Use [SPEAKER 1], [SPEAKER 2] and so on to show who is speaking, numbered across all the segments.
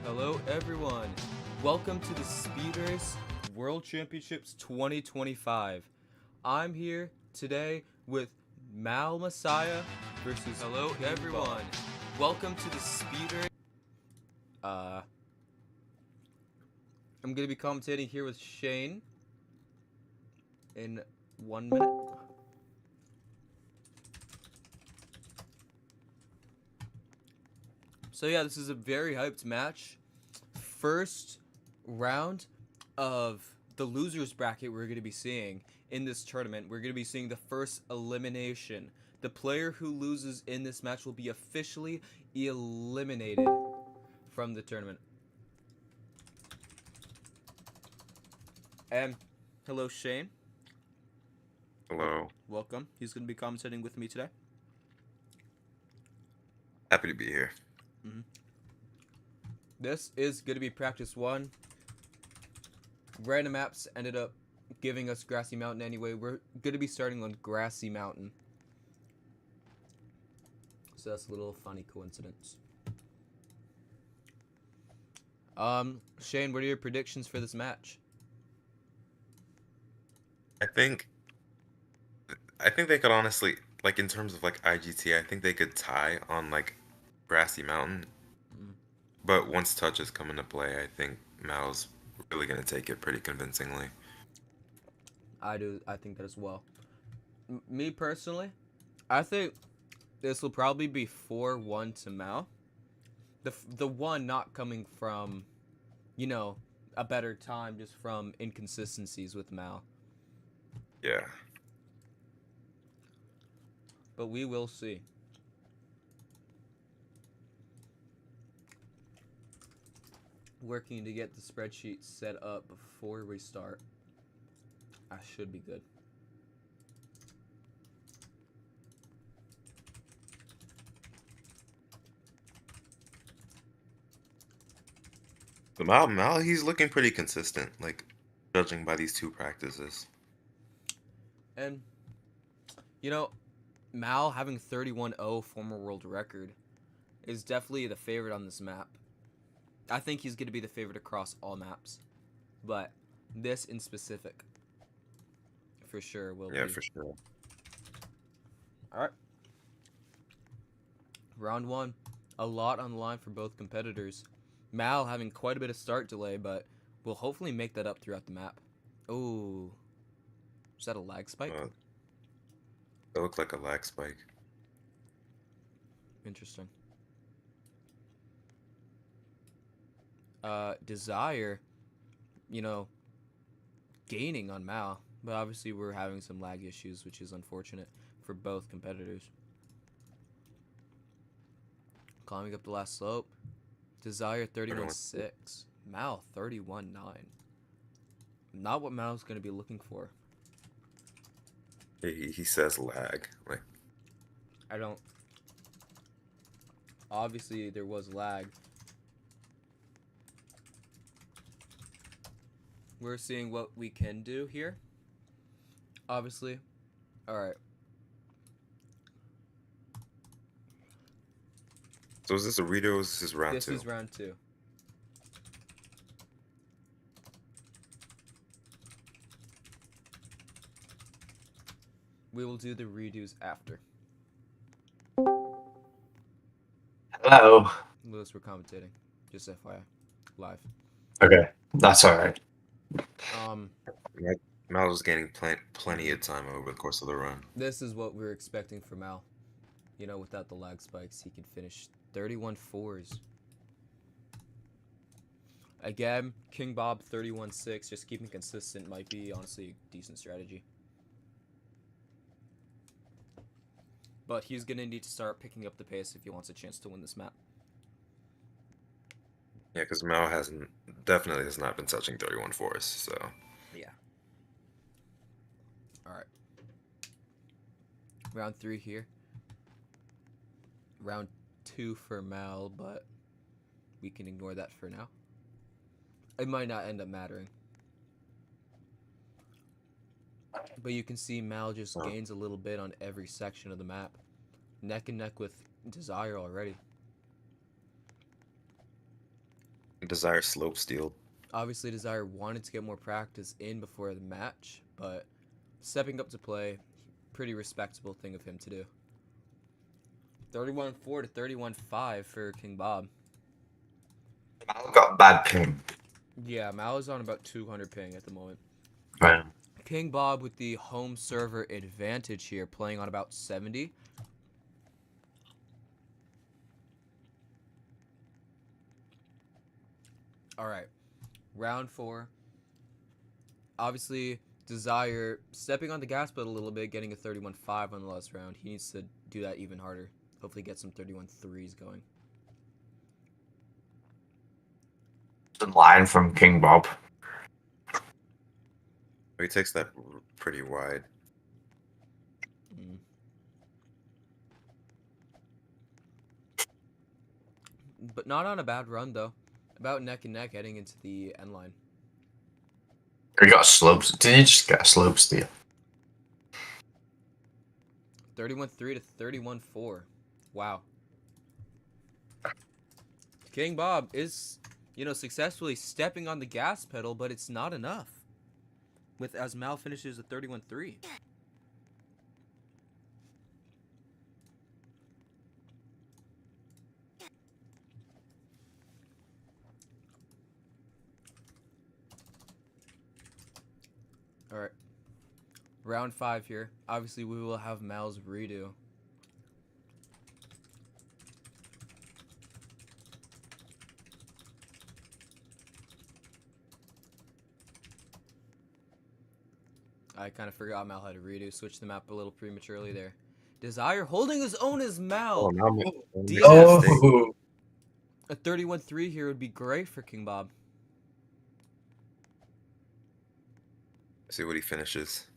[SPEAKER 1] Hello everyone, welcome to the Speed Race World Championships 2025. I'm here today with Mal Messiah versus
[SPEAKER 2] Hello
[SPEAKER 1] King
[SPEAKER 2] everyone,
[SPEAKER 1] Bob. Welcome to the Speed Race. I'm gonna be commentating here with Shane in 1 minute. So yeah, this is a very hyped match. First round of the losers bracket we're going to be seeing in this tournament. We're going to be seeing the first elimination. The player who loses in this match will be officially eliminated from the tournament. And hello, Shane.
[SPEAKER 3] Hello.
[SPEAKER 1] Welcome. He's going to be commentating with me today.
[SPEAKER 3] Happy to be here.
[SPEAKER 1] This is going to be practice one. Random maps ended up giving us Grassy Mountain anyway. We're going to be starting on Grassy Mountain. So that's a little funny coincidence. Shane, what are your predictions for this match?
[SPEAKER 3] I think they could honestly, like, in terms of like IGT, I think they could tie on like Grassy Mountain. But once touches come into play, I think Mal's really gonna take it pretty convincingly.
[SPEAKER 1] I think that as well. Me personally, I think this will probably be 4-1 to Mal. The one not coming from, you know, a better time, just from inconsistencies with Mal.
[SPEAKER 3] Yeah.
[SPEAKER 1] But we will see. Working to get the spreadsheet set up before we start. I should be good.
[SPEAKER 3] But Mal, he's looking pretty consistent, like, judging by these two practices.
[SPEAKER 1] And, you know, Mal having 31-0 former world record is definitely the favorite on this map. I think he's going to be the favorite across all maps. But this in specific, for sure, will be.
[SPEAKER 3] Yeah, for sure.
[SPEAKER 1] Alright. Round one. A lot on the line for both competitors. Mal having quite a bit of start delay, but will hopefully make that up throughout the map. Ooh. Is that a lag spike?
[SPEAKER 3] That looked like a lag spike.
[SPEAKER 1] Interesting. Des1re, you know, gaining on Mal, but obviously we're having some lag issues, which is unfortunate for both competitors. Climbing up the last slope. Des1re 31.6. Mal 31.9. Not what Mal's going to be looking for.
[SPEAKER 3] He says lag. Like,
[SPEAKER 1] I don't. Obviously, there was lag. We're seeing what we can do here. Obviously. Alright.
[SPEAKER 3] so is this a redo or is this round
[SPEAKER 1] This
[SPEAKER 3] two?
[SPEAKER 1] is round two. We will do the redos after.
[SPEAKER 2] hello.
[SPEAKER 1] Lewis, we're commentating. Just FYI. Live.
[SPEAKER 2] Okay, that's all right.
[SPEAKER 3] Mal was gaining plenty of time over the course of the run.
[SPEAKER 1] This is what we're expecting from Mal. You know, without the lag spikes, he can finish 31.4s. Again, King Bob 31.6. Just keeping consistent might be honestly a decent strategy. But he's going to need to start picking up the pace if he wants a chance to win this map.
[SPEAKER 3] Yeah, because Mal definitely has not been touching 31 for us, so.
[SPEAKER 1] Yeah. Alright. Round 3 here. Round 2 for Mal, but we can ignore that for now. It might not end up mattering. But you can see Mal just gains a little bit on every section of the map. Neck and neck with Des1re already.
[SPEAKER 3] Desire slope steel.
[SPEAKER 1] Obviously, Des1re wanted to get more practice in before the match, but stepping up to play, pretty respectable thing of him to do. 31-4 to 31-5 for King Bob.
[SPEAKER 2] I've got bad ping.
[SPEAKER 1] Yeah, Mal is on about 200 ping at the moment.
[SPEAKER 2] Right.
[SPEAKER 1] King Bob with the home server advantage here, playing on about 70. All right, round 4. Obviously, Des1re stepping on the gas pedal a little bit, getting a 31-5 on the last round. He needs to do that even harder. Hopefully get some 31-3s going.
[SPEAKER 2] The line from King Bob.
[SPEAKER 3] He takes that pretty wide.
[SPEAKER 1] Mm. But not on a bad run, though. About neck and neck heading into the end line.
[SPEAKER 2] He got a slope. Did he just get a slope steal?
[SPEAKER 1] 31-3 to 31-4. Wow. King Bob is, successfully stepping on the gas pedal, but it's not enough. With as Mal finishes a 31-3. All right. Round 5 here. Obviously, we will have Mal's redo. I kind of forgot Mal had a redo. Switched the map a little prematurely there. Des1re holding his own as Mal.
[SPEAKER 3] Oh, now
[SPEAKER 1] DNF.
[SPEAKER 2] Oh,
[SPEAKER 1] A 31-3 here would be great for King Bob.
[SPEAKER 3] see what he finishes.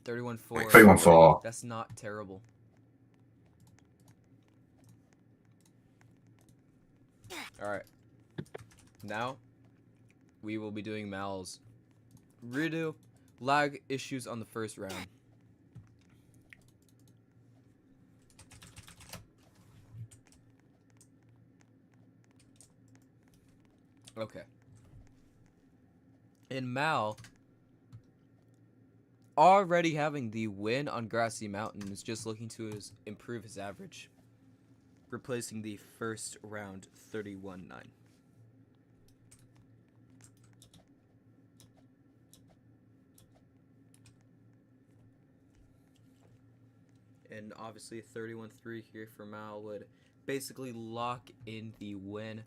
[SPEAKER 1] 31-4.
[SPEAKER 2] 31-4.
[SPEAKER 1] That's not terrible. Alright. Now, we will be doing Mal's redo. Lag issues on the first round. Okay. And Mal, already having the win on Grassy Mountain, is just looking to improve his average. Replacing the first round 31-9. And obviously 31-3 here for Mal would basically lock in the win.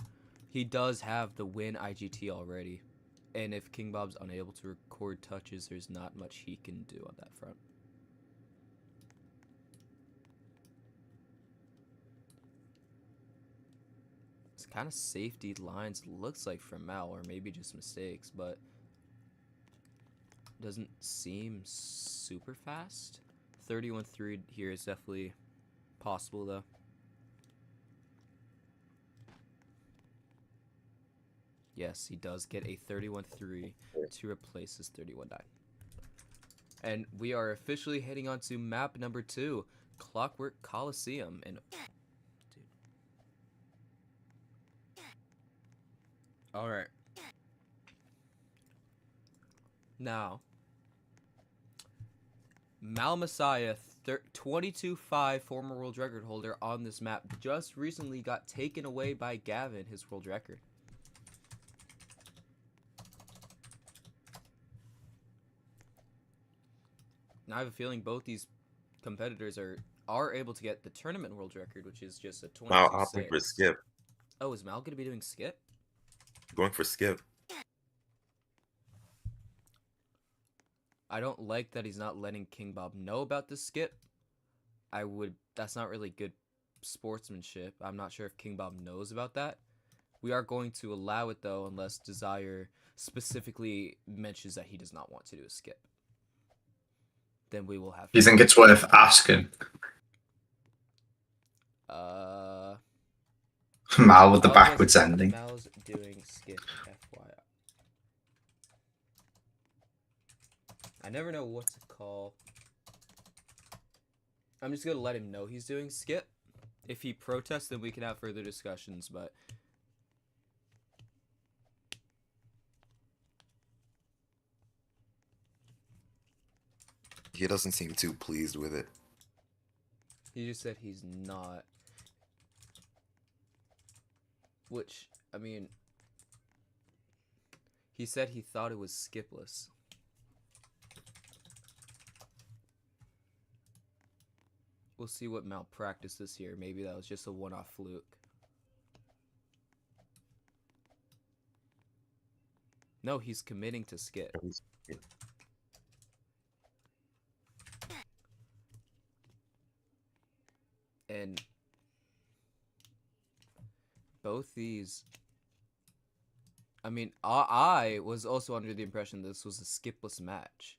[SPEAKER 1] He does have the win IGT already. And if King Bob's unable to record touches, there's not much he can do on that front. It's kind of safety lines looks like from Mal, or maybe just mistakes, but doesn't seem super fast. 31-3 here is definitely possible, though. Yes, he does get a 31-3 to replace his 31-9. And we are officially heading on to map number 2, Clockwork Coliseum. And dude. All right. Now, Mal Messiah, 22-5 former world record holder on this map, just recently got taken away by Gavin, his world record. Now I have a feeling both these competitors are able to get the tournament world record, which is just a 22-6.
[SPEAKER 3] Mal opting for skip.
[SPEAKER 1] Oh, is Mal going to be doing skip?
[SPEAKER 3] Going for skip.
[SPEAKER 1] I don't like that he's not letting King Bob know about this skip. That's not really good sportsmanship. I'm not sure if King Bob knows about that. We are going to allow it, though, unless Des1re specifically mentions that he does not want to do a skip. Then we will have...
[SPEAKER 2] Do you think it's worth asking? Mal with the backwards ending.
[SPEAKER 1] Mal's doing skip, FYI. I never know what to call. I'm just going to let him know he's doing skip. If he protests, then we can have further discussions, but...
[SPEAKER 3] he doesn't seem too pleased with it.
[SPEAKER 1] He just said he's not. Which, I mean, he said he thought it was skipless. We'll see what malpractice this here. Maybe that was just a one-off fluke. No, he's committing to skip. And both these, I mean, I was also under the impression this was a skipless match.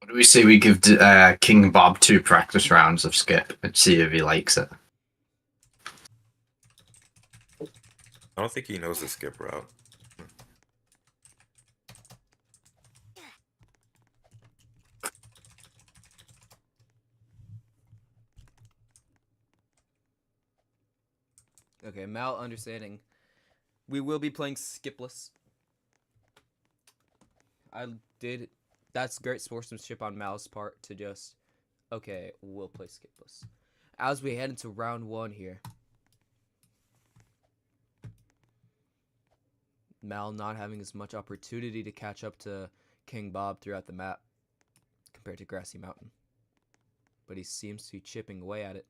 [SPEAKER 2] What do we say we give King Bob 2 practice rounds of skip and see if he likes it?
[SPEAKER 3] I don't think he knows the skip route.
[SPEAKER 1] Okay, Mal understanding. We will be playing skipless. That's great sportsmanship on Mal's part to just, okay, we'll play skipless. As we head into round 1 here. Mal not having as much opportunity to catch up to King Bob throughout the map compared to Grassy Mountain. But he seems to be chipping away at it.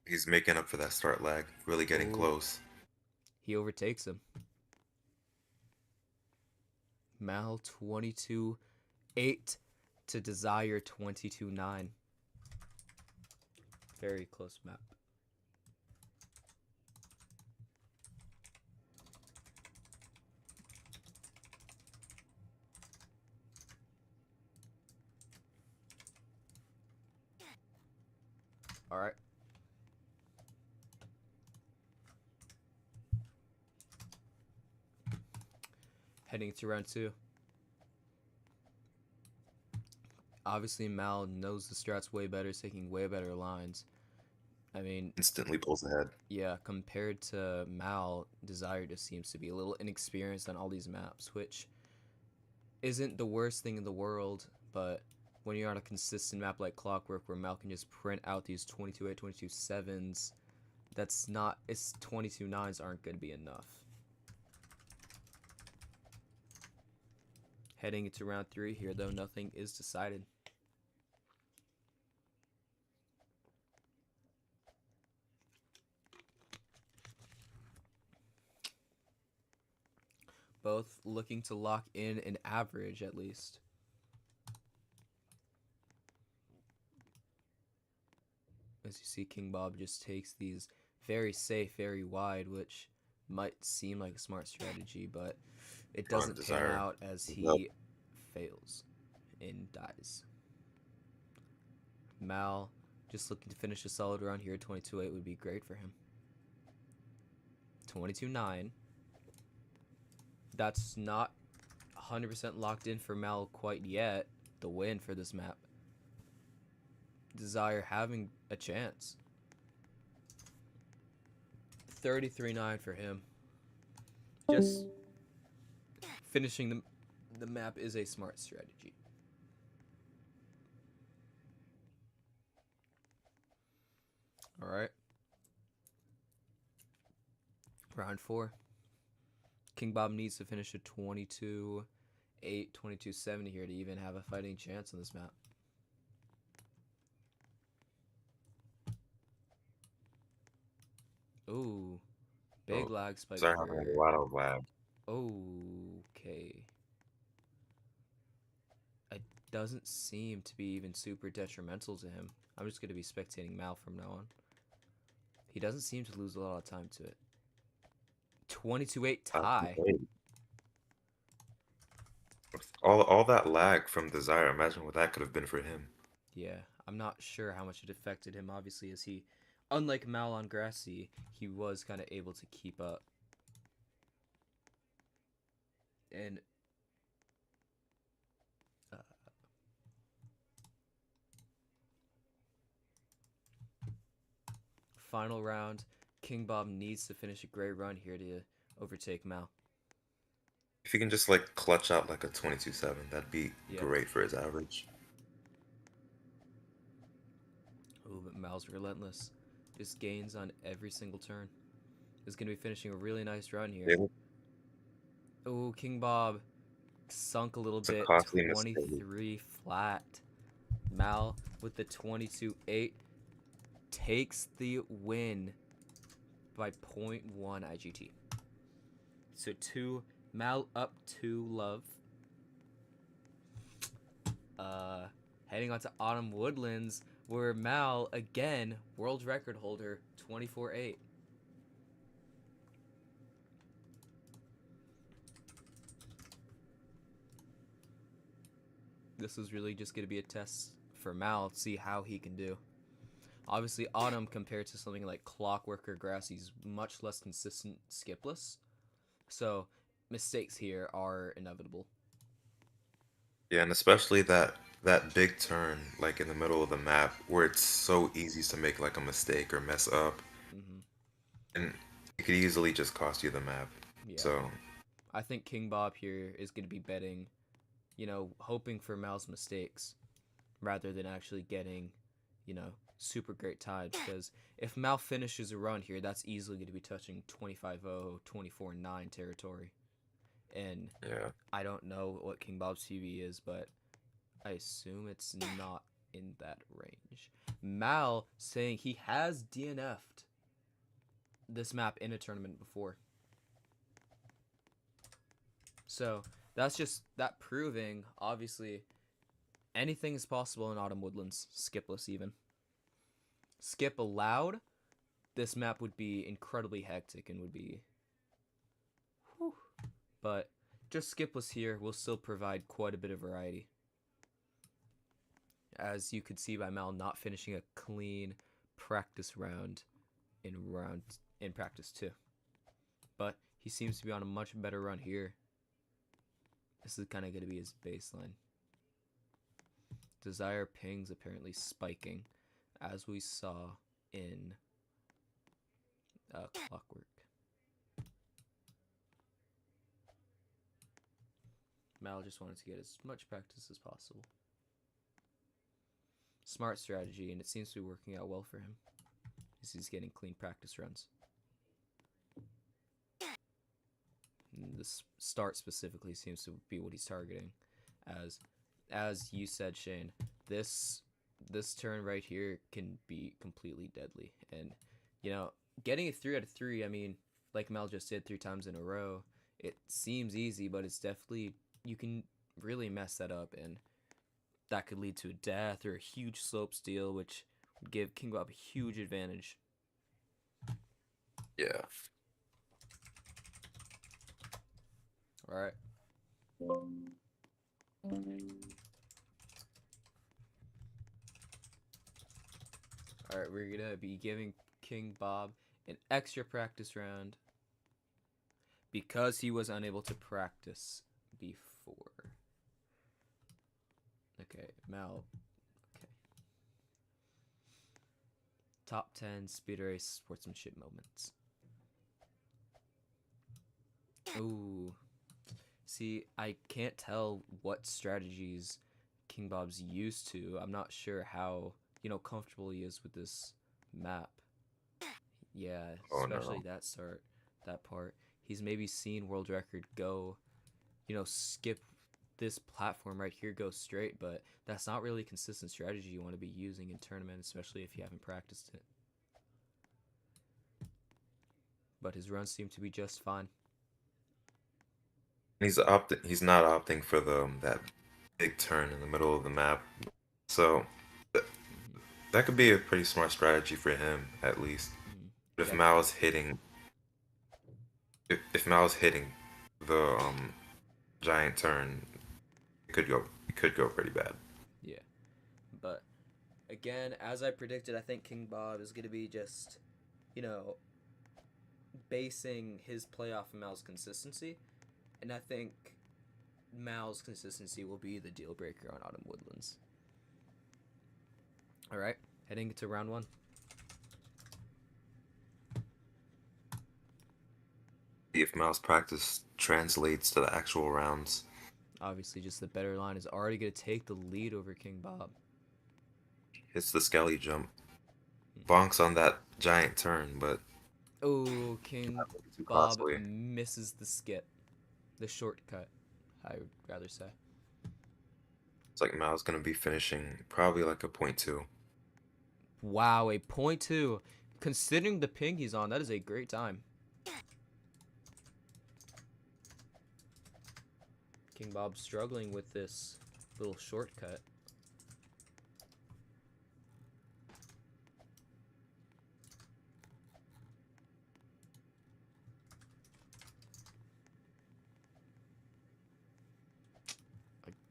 [SPEAKER 3] He's making up for that start lag, really getting close.
[SPEAKER 1] He overtakes him. Mal 22-8 to Des1re 22-9. Very close map. All right. Heading to round 2. Obviously, Mal knows the strats way better, taking way better lines. I mean,
[SPEAKER 3] Instantly pulls ahead.
[SPEAKER 1] Yeah, compared to Mal, Des1re just seems to be a little inexperienced on all these maps, which isn't the worst thing in the world, but when you're on a consistent map like Clockwork where Mal can just print out these 22-8, 22-7s, that's not, it's 22-9s aren't going to be enough. Heading into round 3 here, though, nothing is decided. Both looking to lock in an average, at least. As you see, King Bob just takes these very safe, very wide, which might seem like a smart strategy, but it doesn't pan out as he fails and dies. Mal just looking to finish a solid run here. 22-8 would be great for him. 22-9. That's not 100% locked in for Mal quite yet. The win for this map. Des1re having a chance. 33-9 for him. Just finishing the map is a smart strategy. All right. Round 4. King Bob needs to finish a 22-8, 22-70 here to even have a fighting chance on this map. Ooh, big lag spike.
[SPEAKER 3] Sorry, having a lot of lag.
[SPEAKER 1] Okay. It doesn't seem to be even super detrimental to him. I'm just going to be spectating Mal from now on. He doesn't seem to lose a lot of time to it. 22-8 tie.
[SPEAKER 3] All that lag from Des1re, imagine what that could have been for him.
[SPEAKER 1] Yeah, I'm not sure how much it affected him, obviously, as he, unlike Mal on Grassy, he was kind of able to keep up. And final round, King Bob needs to finish a great run here to overtake Mal.
[SPEAKER 3] If he can just like clutch out like a 22-7, that'd be
[SPEAKER 1] Yeah.
[SPEAKER 3] great for his average.
[SPEAKER 1] Ooh, but Mal's relentless. Just gains on every single turn. Is going to be finishing a really nice run here.
[SPEAKER 3] Yeah,
[SPEAKER 1] Ooh, King Bob sunk a little
[SPEAKER 3] it's a
[SPEAKER 1] bit.
[SPEAKER 3] costly mistake.
[SPEAKER 1] 23 flat. Mal with the 22-8 takes the win by 0.1 IGT. So Mal up 2 love. Heading on to Autumn Woodlands, where Mal, again, world record holder, 24-8. This is really just going to be a test for Mal to see how he can do. Obviously, Autumn, compared to something like Clockwork or Grassy's much less consistent skipless. So, mistakes here are inevitable.
[SPEAKER 3] Yeah, and especially that big turn like in the middle of the map where it's so easy to make like a mistake or mess up,
[SPEAKER 1] Mm-hmm.
[SPEAKER 3] and it could easily just cost you the map.
[SPEAKER 1] Yeah.
[SPEAKER 3] So
[SPEAKER 1] I think King Bob here is going to be betting, hoping for Mal's mistakes rather than actually getting, super great times. Because if Mal finishes a run here, that's easily going to be touching 25-0, 24-9 territory. And
[SPEAKER 3] yeah,
[SPEAKER 1] I don't know what King Bob's TV is, but I assume it's not in that range. Mal saying he has DNF'd this map in a tournament before. So that's just that proving, obviously, anything is possible in Autumn Woodlands, skipless even. Skip allowed, this map would be incredibly hectic and would be... Whew. But just skipless here will still provide quite a bit of variety. As you could see by Mal not finishing a clean practice round in practice 2. But he seems to be on a much better run here. This is kind of going to be his baseline. Des1re pings apparently spiking, as we saw in Clockwork. Mal just wanted to get as much practice as possible. Smart strategy, and it seems to be working out well for him, as he's getting clean practice runs. And this start specifically seems to be what he's targeting, as you said, Shane. This turn right here can be completely deadly, and getting a 3 out of 3. I mean, like Mal just did 3 times in a row. It seems easy, but it's definitely, you can really mess that up, and that could lead to a death or a huge slope steal, which would give King Bob a huge advantage.
[SPEAKER 3] yeah.
[SPEAKER 1] All right. All right, we're gonna be giving King Bob an extra practice round because he was unable to practice before. Okay, Mal. Okay. Top 10 speed race sportsmanship moments. Ooh. See, I can't tell what strategies King Bob's used to. I'm not sure how, comfortable he is with this map. Yeah, especially that part. He's maybe seen world record go, skip this platform right here, go straight, but that's not really a consistent strategy you want to be using in tournament, especially if you haven't practiced it. But his runs seem to be just fine.
[SPEAKER 3] He's not opting for that big turn in the middle of the map. So that could be a pretty smart strategy for him, at least. But if
[SPEAKER 1] Yeah.
[SPEAKER 3] Mao's hitting if Mao's hitting the giant turn, it could go pretty bad.
[SPEAKER 1] Yeah. But again, as I predicted, I think King Bob is gonna be just, basing his playoff on Mal's consistency. And I think Mal's consistency will be the deal breaker on Autumn Woodlands. Alright, heading to round 1.
[SPEAKER 3] See if Mal's practice translates to the actual rounds.
[SPEAKER 1] Obviously, just the better line is already going to take the lead over King Bob.
[SPEAKER 3] Hits the skelly jump. Bonks on that giant turn, but
[SPEAKER 1] Oh, King
[SPEAKER 3] too
[SPEAKER 1] Bob
[SPEAKER 3] costly.
[SPEAKER 1] misses the skip. The shortcut, I would rather say.
[SPEAKER 3] It's like Mal's gonna be finishing probably like a 0.2.
[SPEAKER 1] Wow, a 0.2. Considering the ping he's on, that is a great time. King Bob struggling with this little shortcut.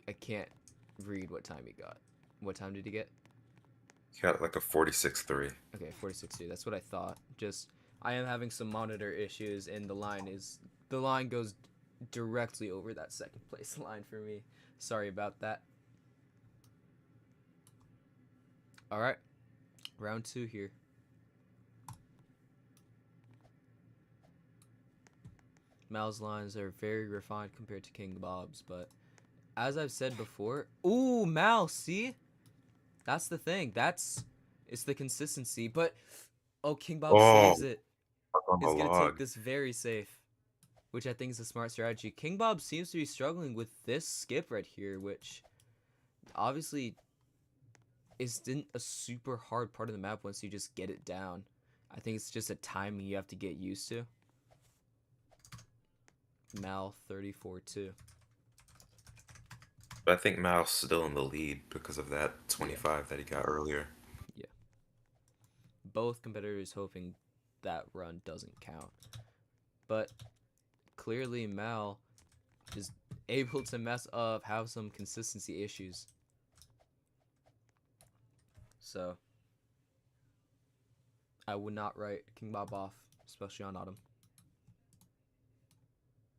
[SPEAKER 1] I can't read what time he got. What time did he get?
[SPEAKER 3] He got like a 46.3.
[SPEAKER 1] Okay, 46.2. That's what I thought. Just I am having some monitor issues, and the line goes directly over that second place line for me. Sorry about that. All right, round 2 here. Mal's lines are very refined compared to King Bob's, but as I've said before, ooh, Mal, see? That's the thing. It's the consistency, but oh, King Bob
[SPEAKER 3] Oh,
[SPEAKER 1] saves it.
[SPEAKER 3] on the
[SPEAKER 1] Is going to take
[SPEAKER 3] log.
[SPEAKER 1] this very safe, which I think is a smart strategy. King Bob seems to be struggling with this skip right here, which obviously isn't a super hard part of the map once you just get it down. I think it's just a timing you have to get used to. Mal 34-2.
[SPEAKER 3] But I think Mal's still in the lead because of that 25 that he got earlier.
[SPEAKER 1] Yeah. Both competitors hoping that run doesn't count. But clearly Mal is able to mess up, have some consistency issues. So I would not write King Bob off, especially on Autumn.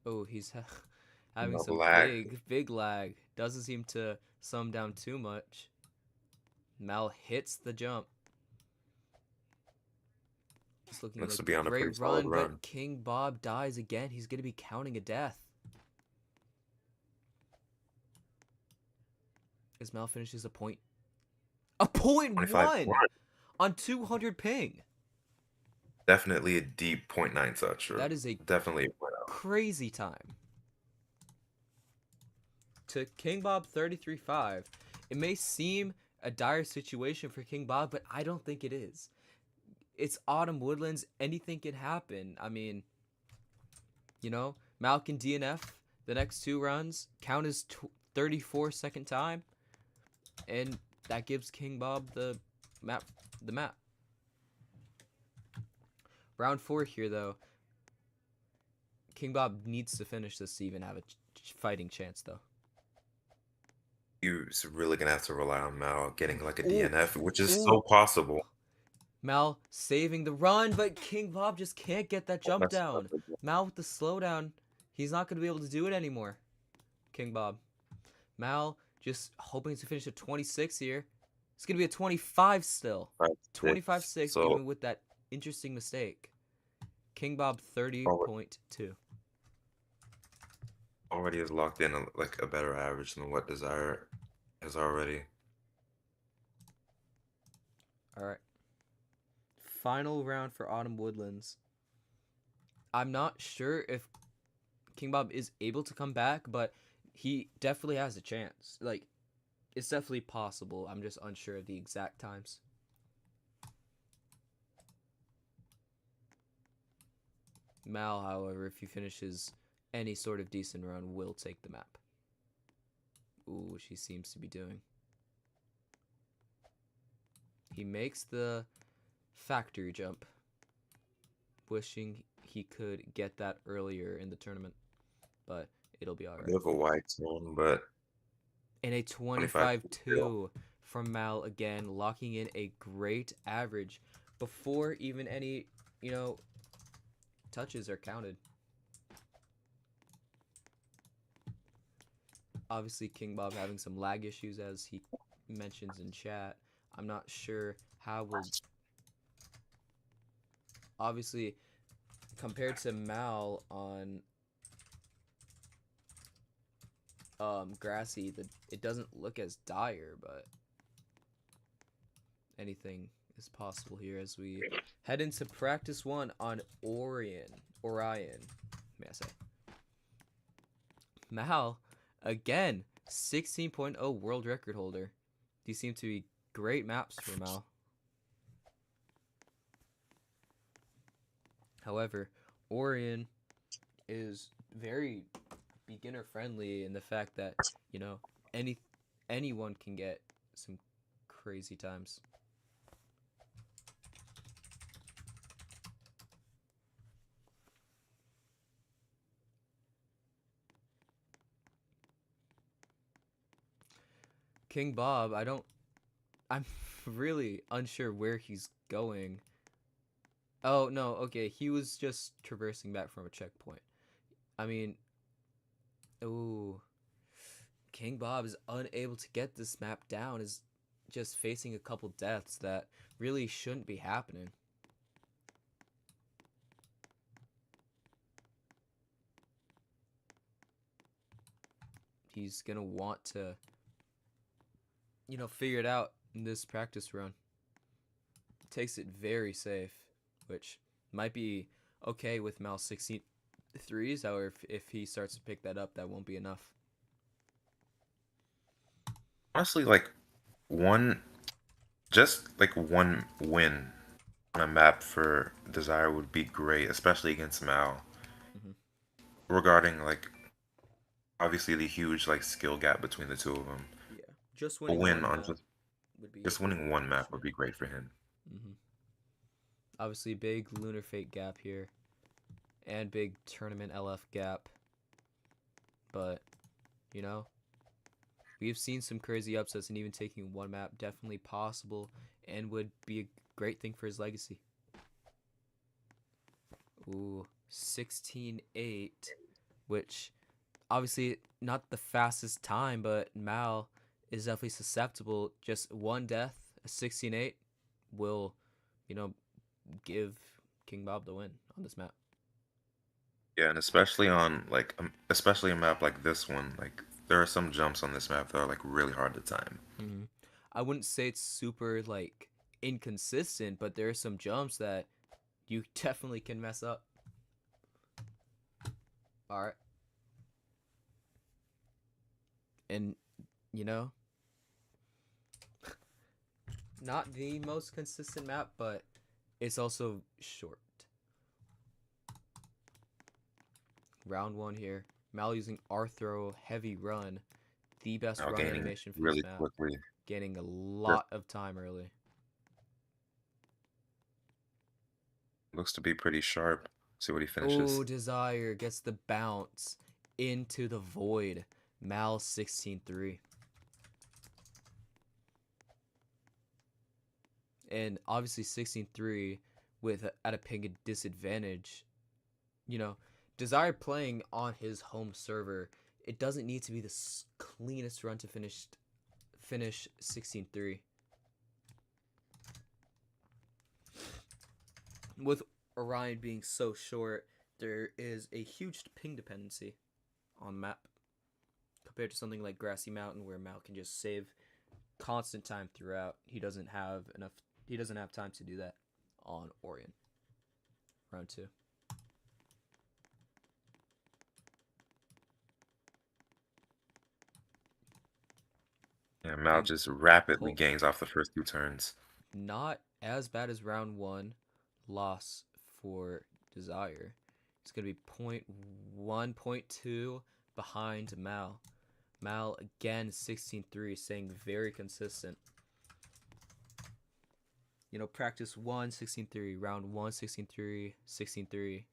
[SPEAKER 1] Oh, he's having
[SPEAKER 3] No
[SPEAKER 1] some
[SPEAKER 3] lag.
[SPEAKER 1] big lag. Doesn't seem to sum down too much. Mal hits the jump. It's looking
[SPEAKER 3] Looks
[SPEAKER 1] like
[SPEAKER 3] to be
[SPEAKER 1] a
[SPEAKER 3] on a pretty
[SPEAKER 1] great
[SPEAKER 3] solid
[SPEAKER 1] run,
[SPEAKER 3] run.
[SPEAKER 1] but King Bob dies again. He's going to be counting a death. As Mal finishes a
[SPEAKER 3] 25
[SPEAKER 1] 0.1 on 200 ping.
[SPEAKER 3] Definitely a deep 0.9 touch. Or
[SPEAKER 1] That is a
[SPEAKER 3] definitely a 0.0.
[SPEAKER 1] crazy time. To King Bob 33.5, it may seem a dire situation for King Bob, but I don't think it is. It's Autumn Woodlands. Anything can happen. I mean, you know, Mal can DNF the next 2 runs, count as 34 second time, and that gives King Bob the map. Round 4 here, though. King Bob needs to finish this to even have a fighting chance, though.
[SPEAKER 3] You're really gonna have to rely on Mal getting like a
[SPEAKER 1] Ooh.
[SPEAKER 3] DNF, which is
[SPEAKER 1] Ooh.
[SPEAKER 3] so possible.
[SPEAKER 1] Mal saving the run, but King Bob just can't get that jump down. Mal with the slowdown, he's not going to be able to do it anymore. King Bob. Mal just hoping to finish at 26 here. It's going to be a 25 still. 25-6,
[SPEAKER 3] So
[SPEAKER 1] even with that interesting mistake. King Bob 30.2.
[SPEAKER 3] already is locked in like a better average than what Des1re has already.
[SPEAKER 1] All right. Final round for Autumn Woodlands. I'm not sure if King Bob is able to come back, but he definitely has a chance. Like, it's definitely possible. I'm just unsure of the exact times. Mal, however, if he finishes any sort of decent run, will take the map. Ooh, which he seems to be doing. He makes the factory jump. Wishing he could get that earlier in the tournament, but it'll be alright.
[SPEAKER 3] Bit of a wide zone, but
[SPEAKER 1] And a 25-2 from Mal again, locking in a great average before even any, touches are counted. Obviously, King Bob having some lag issues, as he mentions in chat. I'm not sure how we'll... Obviously, compared to Mal on Grassy, it doesn't look as dire, but anything is possible here as we head into practice 1 on Orion, may I say. Mal, again, 16.0 world record holder. These seem to be great maps for Mal. However, Orion is very beginner friendly in the fact that, you know, anyone can get some crazy times. King Bob, I'm really unsure where he's going. Oh, no, okay, he was just traversing back from a checkpoint. I mean, ooh. King Bob is unable to get this map down, is just facing a couple deaths that really shouldn't be happening. He's gonna want to, you know, figure it out in this practice run. Takes it very safe, which might be okay with Mal's 16-3s. However, if he starts to pick that up, that won't be enough.
[SPEAKER 3] Honestly, like just like one win on a map for Desire would be great, especially against Mal.
[SPEAKER 1] Mhm.
[SPEAKER 3] Regarding like obviously the huge like skill gap between the two of them,
[SPEAKER 1] Yeah, just
[SPEAKER 3] a
[SPEAKER 1] winning
[SPEAKER 3] win
[SPEAKER 1] one
[SPEAKER 3] on
[SPEAKER 1] map would be
[SPEAKER 3] just winning one map would
[SPEAKER 1] unfortunate.
[SPEAKER 3] be great for him.
[SPEAKER 1] Obviously, big Lunar Fate gap here, and big Tournament LF gap. But, you know, we've seen some crazy upsets, and even taking one map definitely possible, and would be a great thing for his legacy. Ooh, 16-8, which obviously not the fastest time, but Mal is definitely susceptible. Just one death, a 16-8, will, you know, give King Bob the win on this map.
[SPEAKER 3] Yeah, and especially on like especially a map like this one, like there are some jumps on this map that are like really hard to time.
[SPEAKER 1] I wouldn't say it's super like inconsistent, but there are some jumps that you definitely can mess up. All right. And you know, not the most consistent map, but it's also short. Round 1 here. Mal using Arthro heavy run. The best
[SPEAKER 3] Now
[SPEAKER 1] run
[SPEAKER 3] gaining
[SPEAKER 1] animation for this
[SPEAKER 3] really
[SPEAKER 1] map.
[SPEAKER 3] quickly.
[SPEAKER 1] Gaining a
[SPEAKER 3] Just
[SPEAKER 1] lot of time early.
[SPEAKER 3] looks to be pretty sharp. See what he
[SPEAKER 1] Oh,
[SPEAKER 3] finishes.
[SPEAKER 1] Des1re gets the bounce into the void. Mal 16-3. And obviously 16-3 with at a ping disadvantage. You know, Des1re playing on his home server, it doesn't need to be the cleanest run to finish 16-3. With Orion being so short, there is a huge ping dependency on map compared to something like Grassy Mountain where Mal can just save constant time throughout. He doesn't have time to do that on Orion. Round 2.
[SPEAKER 3] Yeah, Mal
[SPEAKER 1] And
[SPEAKER 3] just rapidly
[SPEAKER 1] pull,
[SPEAKER 3] gains off the first 2 turns.
[SPEAKER 1] not as bad as round 1 loss for Des1re. It's going to be 0.1, 0.2 behind Mal. Mal again 16-3, staying very consistent. You know, practice 1, 16-3, round 1, 16-3, 16-3.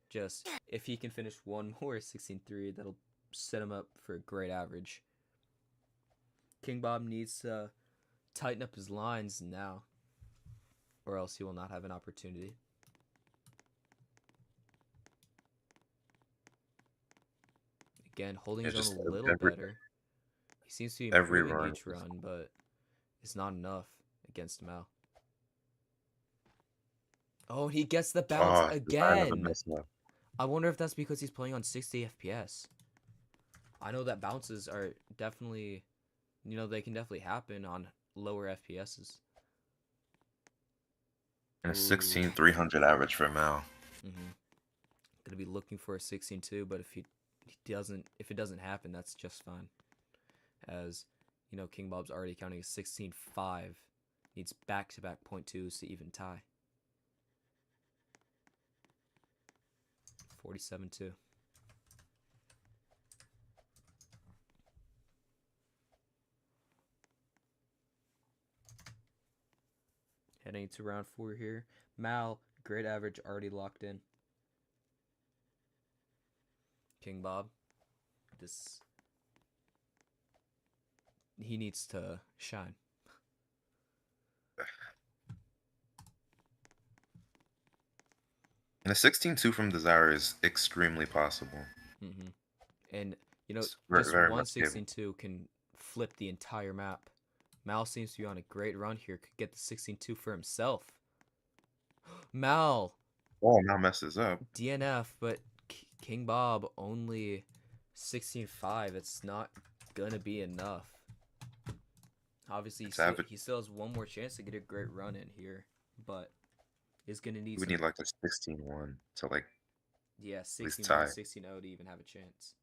[SPEAKER 1] Just if he can finish one more 16-3, that'll set him up for a great average. King Bob needs to tighten up his lines now, or else he will not have an opportunity. Again, holding
[SPEAKER 3] Yeah,
[SPEAKER 1] his own
[SPEAKER 3] just
[SPEAKER 1] a little better. He seems to be
[SPEAKER 3] every
[SPEAKER 1] improving
[SPEAKER 3] run.
[SPEAKER 1] each run, but it's not enough against Mal. Oh, he gets the bounce
[SPEAKER 3] Oh, another
[SPEAKER 1] again.
[SPEAKER 3] mess up.
[SPEAKER 1] I wonder if that's because he's playing on 60 FPS. I know that bounces are definitely, they can definitely happen on lower FPSs.
[SPEAKER 3] And a
[SPEAKER 1] Ooh.
[SPEAKER 3] 16,300 average for Mal.
[SPEAKER 1] Mm-hmm. Gonna be looking for a 16-2, but if if it doesn't happen, that's just fine. As King Bob's already counting a 16-5. Needs back-to-back .2s to even tie. 47-2. Heading to round 4 here. Mal, great average already locked in. King Bob, he needs to shine.
[SPEAKER 3] And a 16-2 from Des1re is extremely possible.
[SPEAKER 1] Mm-hmm. And,
[SPEAKER 3] It's
[SPEAKER 1] just
[SPEAKER 3] very
[SPEAKER 1] one
[SPEAKER 3] much given.
[SPEAKER 1] 16-2 can flip the entire map. Mal seems to be on a great run here. Could get the 16-2 for himself. Mal,
[SPEAKER 3] Oh, Mal messes up.
[SPEAKER 1] DNF, but King Bob only 16-5. It's not gonna be enough. Obviously, he still has one more chance to get a great run in here, but is gonna need
[SPEAKER 3] We need like a 16-1 to like
[SPEAKER 1] yeah,
[SPEAKER 3] at least
[SPEAKER 1] 16-1,
[SPEAKER 3] tie.
[SPEAKER 1] 16-0 to even have a chance.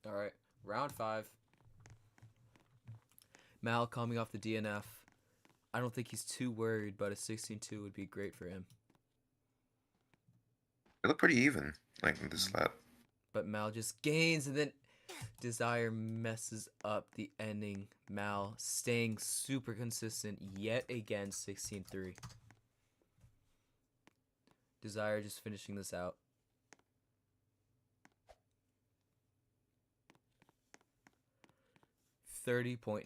[SPEAKER 1] All right, round 5. Mal coming off the DNF. I don't think he's too worried, but a 16-2 would be great for him.
[SPEAKER 3] They look pretty even, like in this lap.
[SPEAKER 1] But Mal just gains, and then Des1re messes up the ending. Mal staying super consistent yet again, 16-3. Des1re just finishing this out. $30.9.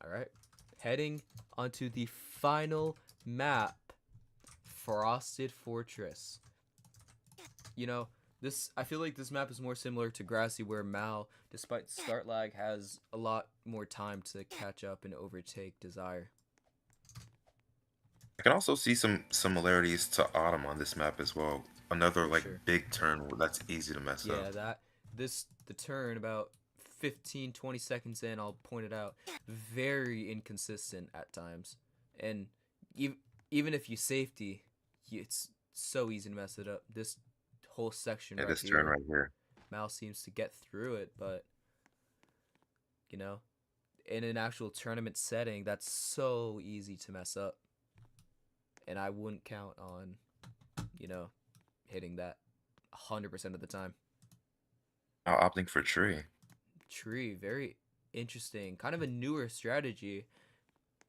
[SPEAKER 1] All right, heading onto the final map, Frosted Fortress. I feel like this map is more similar to Grassy, where Mal, despite start lag, has a lot more time to catch up and overtake Des1re.
[SPEAKER 3] I can also see some similarities to Autumn on this map as well. Another like big turn that's easy to mess up.
[SPEAKER 1] Yeah, the turn about 15-20 seconds in, I'll point it out, very inconsistent at times, and even if you safety, it's so easy to mess it up. This whole section
[SPEAKER 3] Yeah, this turn right here.
[SPEAKER 1] Mal seems to get through it, but in an actual tournament setting, that's so easy to mess up, and I wouldn't count on hitting that 100% of the time.
[SPEAKER 3] Now opting for tree,
[SPEAKER 1] very interesting, kind of a newer strategy.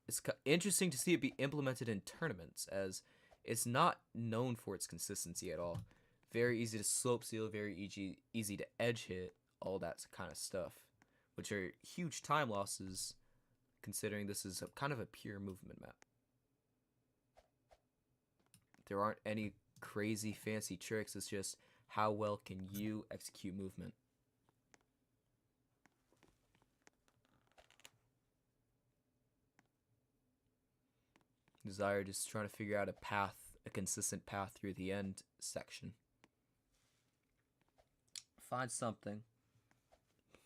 [SPEAKER 1] It's interesting to see it be implemented in tournaments, as it's not known for its consistency at all. Very easy to slope seal, very easy to edge hit, all that kind of stuff, which are huge time losses considering this is kind of a pure movement map. There aren't any crazy fancy tricks, it's just how well can you execute movement. Des1re just trying to figure out a consistent path through the end section. Find something.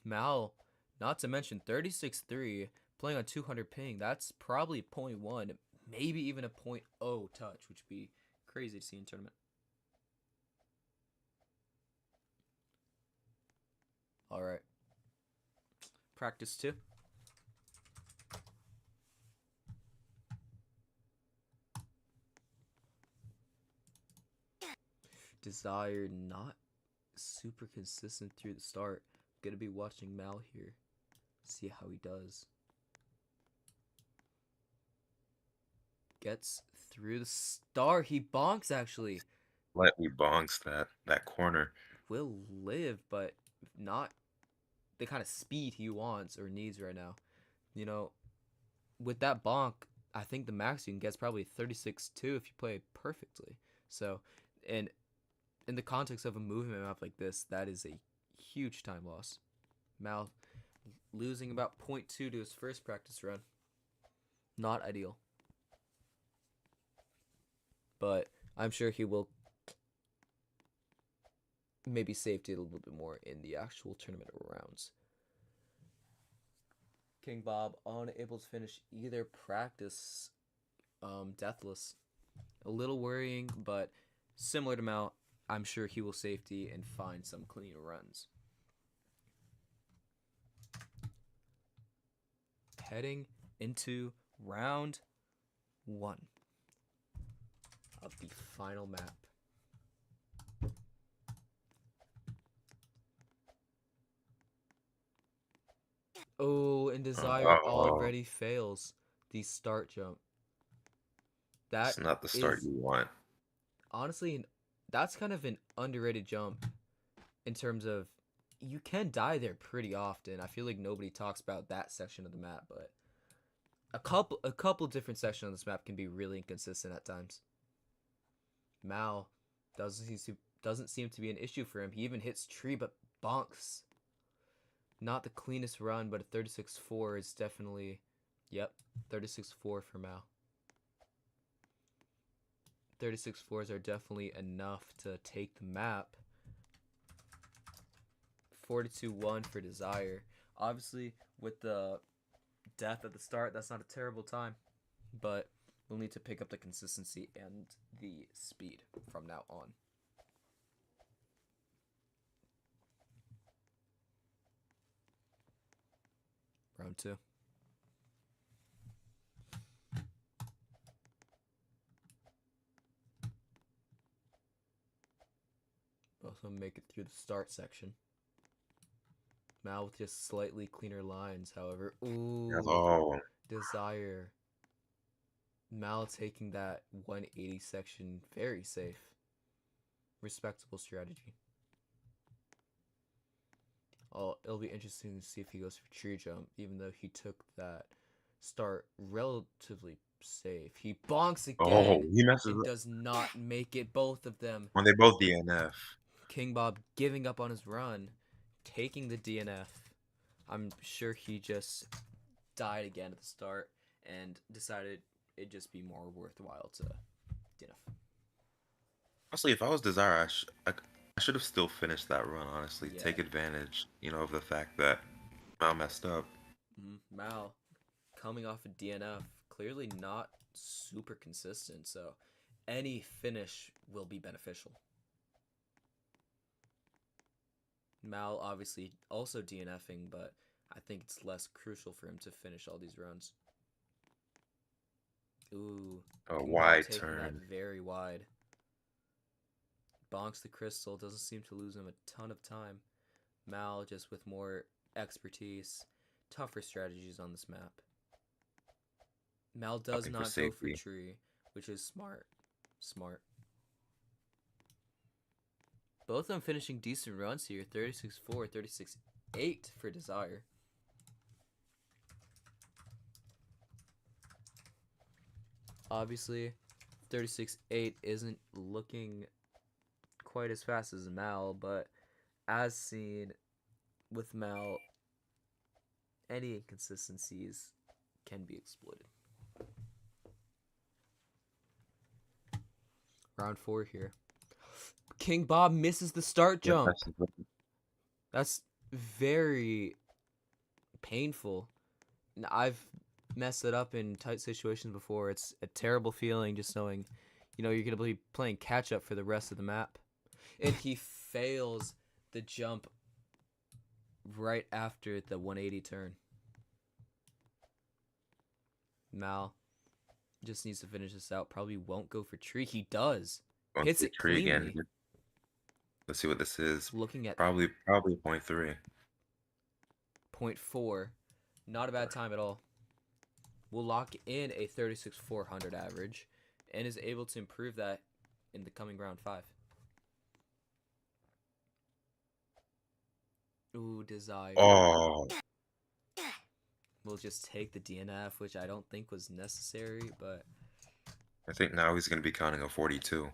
[SPEAKER 1] Mal, not to mention 36-3, playing on 200 ping. That's probably 0.1, maybe even a 0.0 touch, which would be crazy to see in tournament. All right. Practice 2. Des1re not super consistent through the start. Gonna be watching Mal here. See how he does. Gets through the star. He bonks actually.
[SPEAKER 3] Slightly bonks that corner.
[SPEAKER 1] Will live, but not the kind of speed he wants or needs right now. With that bonk, I think the max you can get is probably 36-2 if you play it perfectly. So, and in the context of a movement map like this, that is a huge time loss. Mal losing about 0.2 to his first practice run. Not ideal. But I'm sure he will maybe safety it a little bit more in the actual tournament rounds. King Bob unable to finish either practice deathless. A little worrying, but similar to Mal, I'm sure he will safety and find some clean runs. Heading into round 1 of the final map. Oh, and Des1re already fails the start jump.
[SPEAKER 3] That's not the start you want.
[SPEAKER 1] Honestly, that's kind of an underrated jump in terms of you can die there pretty often. I feel like nobody talks about that section of the map, but a couple different sections of this map can be really inconsistent at times. Mal doesn't seem to be an issue for him. He even hits tree, but bonks. Not the cleanest run, but a 36-4 is definitely, yep, 36-4 for Mal. 36-4s are definitely enough to take the map. 42-1 for Des1re. Obviously, with the death at the start, that's not a terrible time, but we'll need to pick up the consistency and the speed from now on. Round 2. Also make it through the start section. Mal with just slightly cleaner lines, however. Ooh, Des1re. Mal taking that 180 section very safe. Respectable strategy. Oh, it'll be interesting to see if he goes for tree jump, even though he took that start relatively safe. He bonks again.
[SPEAKER 3] He messes
[SPEAKER 1] and
[SPEAKER 3] up.
[SPEAKER 1] Does not make it, both of them.
[SPEAKER 3] When they both DNF.
[SPEAKER 1] King Bob giving up on his run, taking the DNF. I'm sure he just died again at the start and decided it'd just be more worthwhile to DNF.
[SPEAKER 3] Honestly, if I was Des1re, I should have still finished that run, honestly.
[SPEAKER 1] Yeah.
[SPEAKER 3] Take advantage, of the fact that Mal messed up.
[SPEAKER 1] Mal, coming off a DNF, clearly not super consistent, so any finish will be beneficial. Mal obviously also DNFing, but I think it's less crucial for him to finish all these runs. Ooh.
[SPEAKER 3] A wide turn.
[SPEAKER 1] That very wide. Bonks the crystal, doesn't seem to lose him a ton of time. Mal just with more expertise, tougher strategies on this map. Mal does not go for tree, which is smart. Both of them finishing decent runs here. 36-4, 36-8 for Des1re. Obviously, 36-8 isn't looking quite as fast as Mal, but as seen with Mal, any inconsistencies can be exploited. Round 4 here. King Bob misses the start jump. That's very painful. I've messed it up in tight situations before. It's a terrible feeling just knowing, you're going to be playing catch up for the rest of the map. And he fails the jump right after the 180 turn. Mal just needs to finish this out. Probably won't go for tree. He does. Hits it cleanly. Again.
[SPEAKER 3] Let's see what this is.
[SPEAKER 1] Looking at
[SPEAKER 3] probably 0.3.
[SPEAKER 1] 0.4. Not a bad time at all. Will lock in a 36-400 average and is able to improve that in the coming round 5. Ooh, Des1re.
[SPEAKER 3] Oh.
[SPEAKER 1] We'll just take the DNF, which I don't think was necessary, but
[SPEAKER 3] I think now he's going to be counting a 42.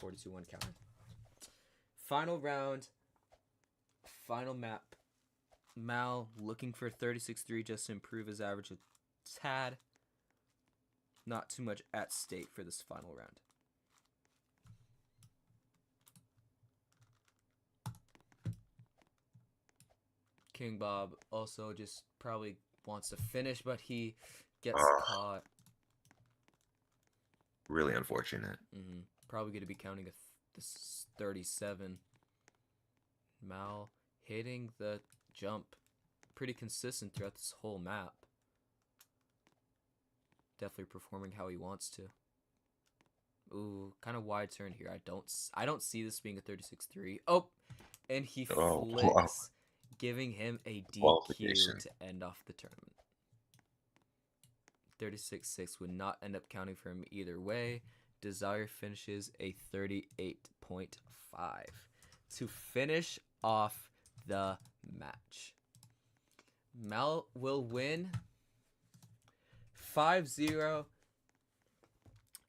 [SPEAKER 1] 42-1 counter. Final round. Final map. Mal looking for 36-3 just to improve his average a tad. Not too much at stake for this final round. King Bob also just probably wants to finish, but he gets caught.
[SPEAKER 3] Really unfortunate.
[SPEAKER 1] Probably going to be counting this 37. Mal hitting the jump pretty consistent throughout this whole map. Definitely performing how he wants to. Ooh, kind of wide turn here. I don't see this being a 36-3. Oh, and he flicks, giving him a DQ to end off the tournament. 36-6 would not end up counting for him either way. Des1re finishes a 38.5 to finish off the match. Mal will win 5-0.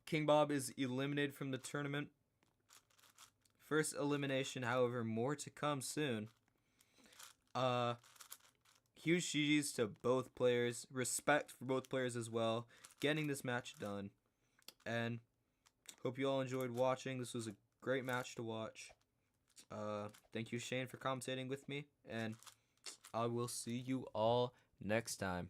[SPEAKER 1] King Bob is eliminated from the tournament. First elimination, however, more to come soon. Huge GG's to both players. Respect for both players as well. Getting this match done. And hope you all enjoyed watching. This was a great match to watch. Thank you, Shane, for commentating with me. And I will see you all next time.